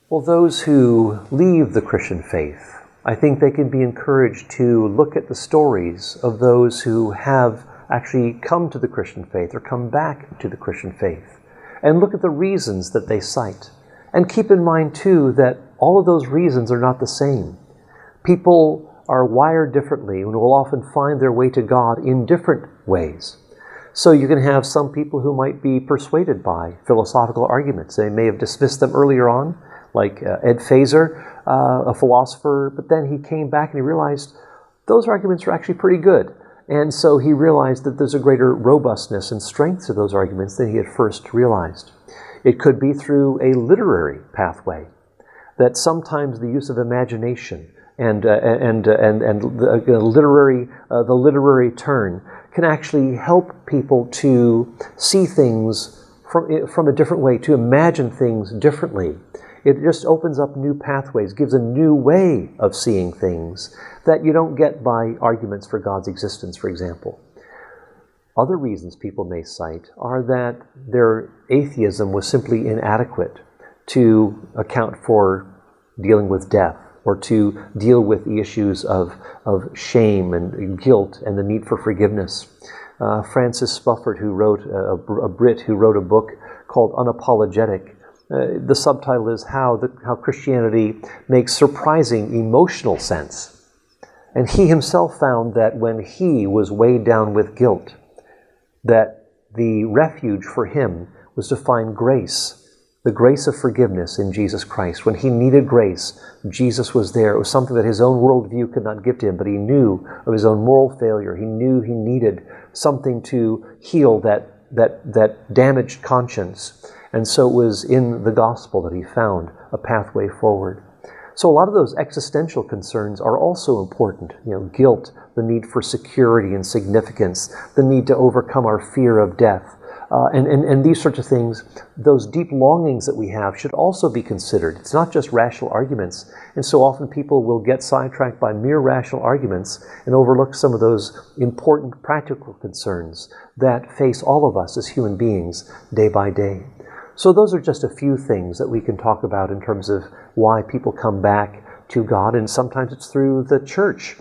Well, those who leave the Christian faith, I think they can be encouraged to look at the stories of those who have actually come to the Christian faith or come back to the Christian faith, and look at the reasons that they cite. And keep in mind, too, that all of those reasons are not the same. People are wired differently and will often find their way to God in different ways. So you can have some people who might be persuaded by philosophical arguments. They may have dismissed them earlier on, like Ed Feser, a philosopher, but then he came back and he realized those arguments are actually pretty good. And so he realized that there's a greater robustness and strength to those arguments than he had first realized. It could be through a literary pathway, that sometimes the use of imagination and the literary turn can actually help people to see things from a different way, to imagine things differently. It just opens up new pathways, gives a new way of seeing things that you don't get by arguments for God's existence, for example. Other reasons people may cite are that their atheism was simply inadequate to account for dealing with death, or to deal with the issues of shame and guilt and the need for forgiveness. Francis Spufford, who wrote, a Brit who wrote a book called Unapologetic, the subtitle is How Christianity Makes Surprising Emotional Sense. And he himself found that when he was weighed down with guilt, that the refuge for him was to find grace, the grace of forgiveness in Jesus Christ. When he needed grace, Jesus was there. It was something that his own worldview could not give to him, but he knew of his own moral failure. He knew he needed something to heal that damaged conscience. And so it was in the gospel that he found a pathway forward. So a lot of those existential concerns are also important. Guilt, the need for security and significance, the need to overcome our fear of death, and these sorts of things. Those deep longings that we have should also be considered. It's not just rational arguments. And so often people will get sidetracked by mere rational arguments and overlook some of those important practical concerns that face all of us as human beings day by day. So those are just a few things that we can talk about in terms of why people come back to God, and sometimes it's through the church.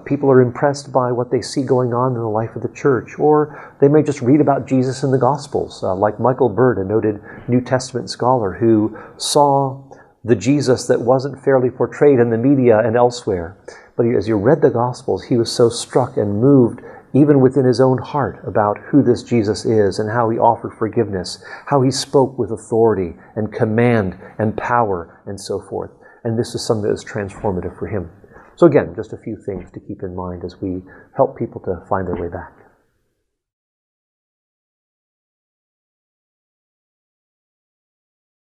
People are impressed by what they see going on in the life of the church, or they may just read about Jesus in the Gospels, like Michael Bird, a noted New Testament scholar who saw the Jesus that wasn't fairly portrayed in the media and elsewhere. But as he read the Gospels, he was so struck and moved even within his own heart about who this Jesus is and how he offered forgiveness, how he spoke with authority and command and power and so forth. And this is something that is transformative for him. So again, just a few things to keep in mind as we help people to find their way back.